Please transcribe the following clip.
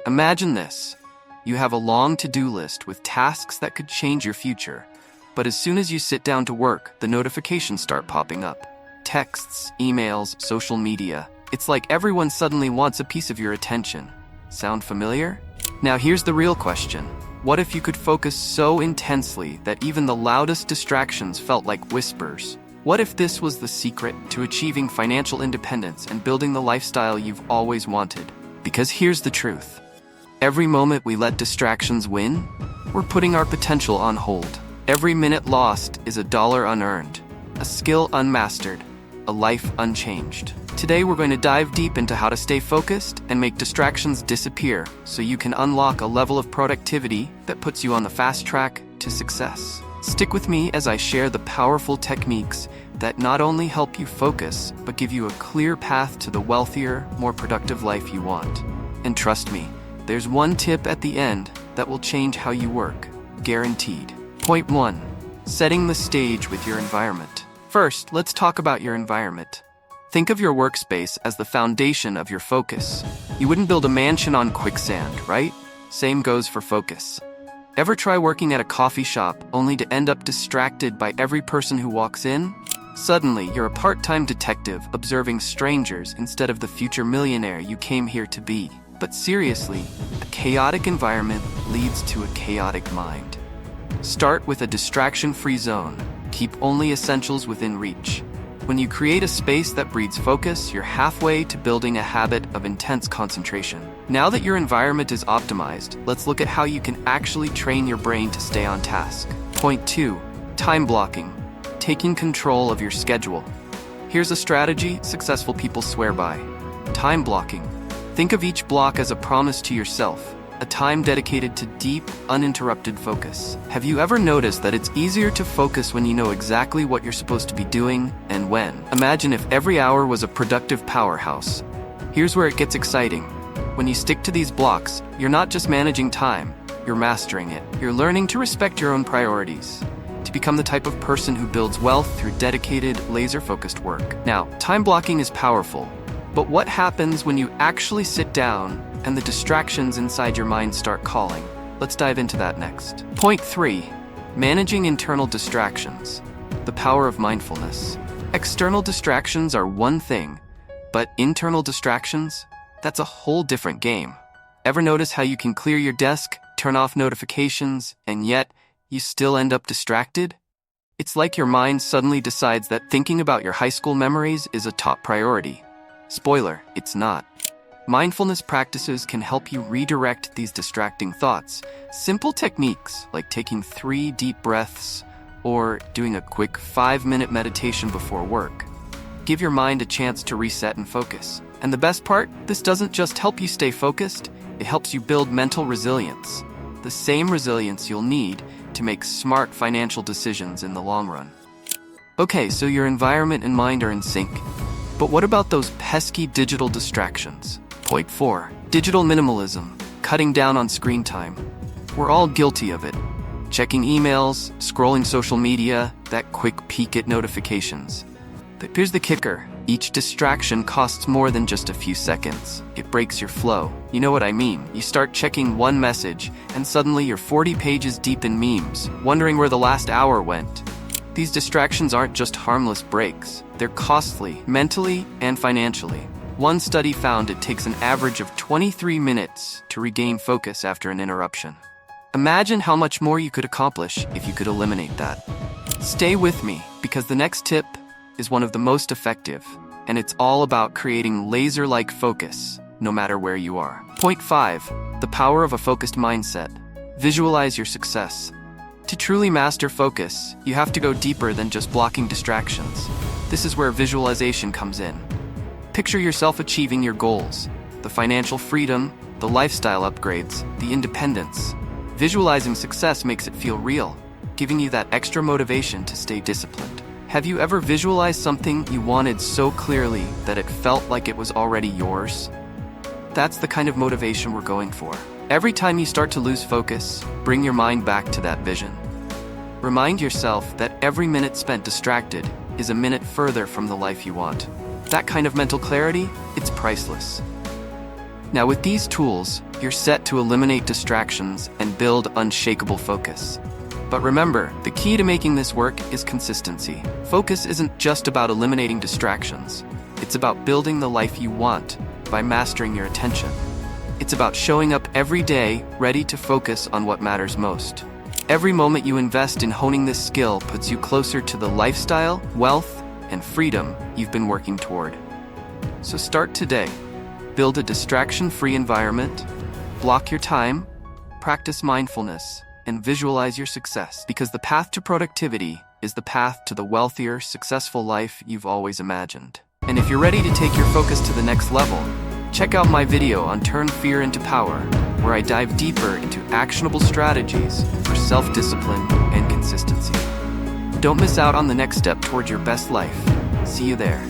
Imagine this. You have a long to-do list with tasks that could change your future. But as soon as you sit down to work, the notifications start popping up. Texts, emails, social media. It's like everyone suddenly wants a piece of your attention. Sound familiar? Now here's the real question. What if you could focus so intensely that even the loudest distractions felt like whispers? What if this was the secret to achieving financial independence and building the lifestyle you've always wanted? Because here's the truth. Every moment we let distractions win, we're putting our potential on hold. Every minute lost is $1 unearned, a skill unmastered, a life unchanged. Today we're going to dive deep into how to stay focused and make distractions disappear so you can unlock a level of productivity that puts you on the fast track to success. Stick with me as I share the powerful techniques that not only help you focus, but give you a clear path to the wealthier, more productive life you want. And trust me, there's one tip at the end that will change how you work, guaranteed. Point 1. Setting the stage with your environment. First, let's talk about your environment. Think of your workspace as the foundation of your focus. You wouldn't build a mansion on quicksand, right? Same goes for focus. Ever try working at a coffee shop only to end up distracted by every person who walks in? Suddenly, you're a part-time detective observing strangers instead of the future millionaire you came here to be. But seriously, a chaotic environment leads to a chaotic mind. Start with a distraction-free zone. Keep only essentials within reach. When you create a space that breeds focus, you're halfway to building a habit of intense concentration. Now that your environment is optimized, let's look at how you can actually train your brain to stay on task. Point 2. Time blocking. Taking control of your schedule. Here's a strategy successful people swear by. Time blocking. Think of each block as a promise to yourself, a time dedicated to deep, uninterrupted focus. Have you ever noticed that it's easier to focus when you know exactly what you're supposed to be doing and when? Imagine if every hour was a productive powerhouse. Here's where it gets exciting. When you stick to these blocks, you're not just managing time, you're mastering it. You're learning to respect your own priorities, to become the type of person who builds wealth through dedicated, laser-focused work. Now, time blocking is powerful, but what happens when you actually sit down and the distractions inside your mind start calling? Let's dive into that next. Point 3. Managing internal distractions. The power of mindfulness. External distractions are one thing, but internal distractions? That's a whole different game. Ever notice how you can clear your desk, turn off notifications, and yet you still end up distracted? It's like your mind suddenly decides that thinking about your high school memories is a top priority. Spoiler, it's not. Mindfulness practices can help you redirect these distracting thoughts. Simple techniques like taking 3 deep breaths or doing a quick 5-minute meditation before work give your mind a chance to reset and focus. And the best part, this doesn't just help you stay focused, it helps you build mental resilience. The same resilience you'll need to make smart financial decisions in the long run. Okay, so your environment and mind are in sync. But what about those pesky digital distractions? Point 4. Digital minimalism. Cutting down on screen time. We're all guilty of it. Checking emails, scrolling social media, that quick peek at notifications. But here's the kicker. Each distraction costs more than just a few seconds. It breaks your flow. You know what I mean. You start checking one message, and suddenly you're 40 pages deep in memes, wondering where the last hour went. These distractions aren't just harmless breaks. They're costly, mentally and financially. One study found it takes an average of 23 minutes to regain focus after an interruption. Imagine how much more you could accomplish if you could eliminate that. Stay with me, because the next tip is one of the most effective, and it's all about creating laser-like focus, no matter where you are. Point 5. The power of a focused mindset. Visualize your success. To truly master focus, you have to go deeper than just blocking distractions. This is where visualization comes in. Picture yourself achieving your goals, the financial freedom, the lifestyle upgrades, the independence. Visualizing success makes it feel real, giving you that extra motivation to stay disciplined. Have you ever visualized something you wanted so clearly that it felt like it was already yours? That's the kind of motivation we're going for. Every time you start to lose focus, bring your mind back to that vision. Remind yourself that every minute spent distracted is a minute further from the life you want. That kind of mental clarity, it's priceless. Now with these tools, you're set to eliminate distractions and build unshakable focus. But remember, the key to making this work is consistency. Focus isn't just about eliminating distractions. It's about building the life you want by mastering your attention. It's about showing up every day ready to focus on what matters most. Every moment you invest in honing this skill puts you closer to the lifestyle, wealth, and freedom you've been working toward. So start today. Build a distraction-free environment, block your time, practice mindfulness, and visualize your success, because the path to productivity is the path to the wealthier, successful life you've always imagined. And if you're ready to take your focus to the next level, check out my video on Turn Fear into Power, where I dive deeper into actionable strategies for self-discipline and consistency. Don't miss out on the next step toward your best life. See you there.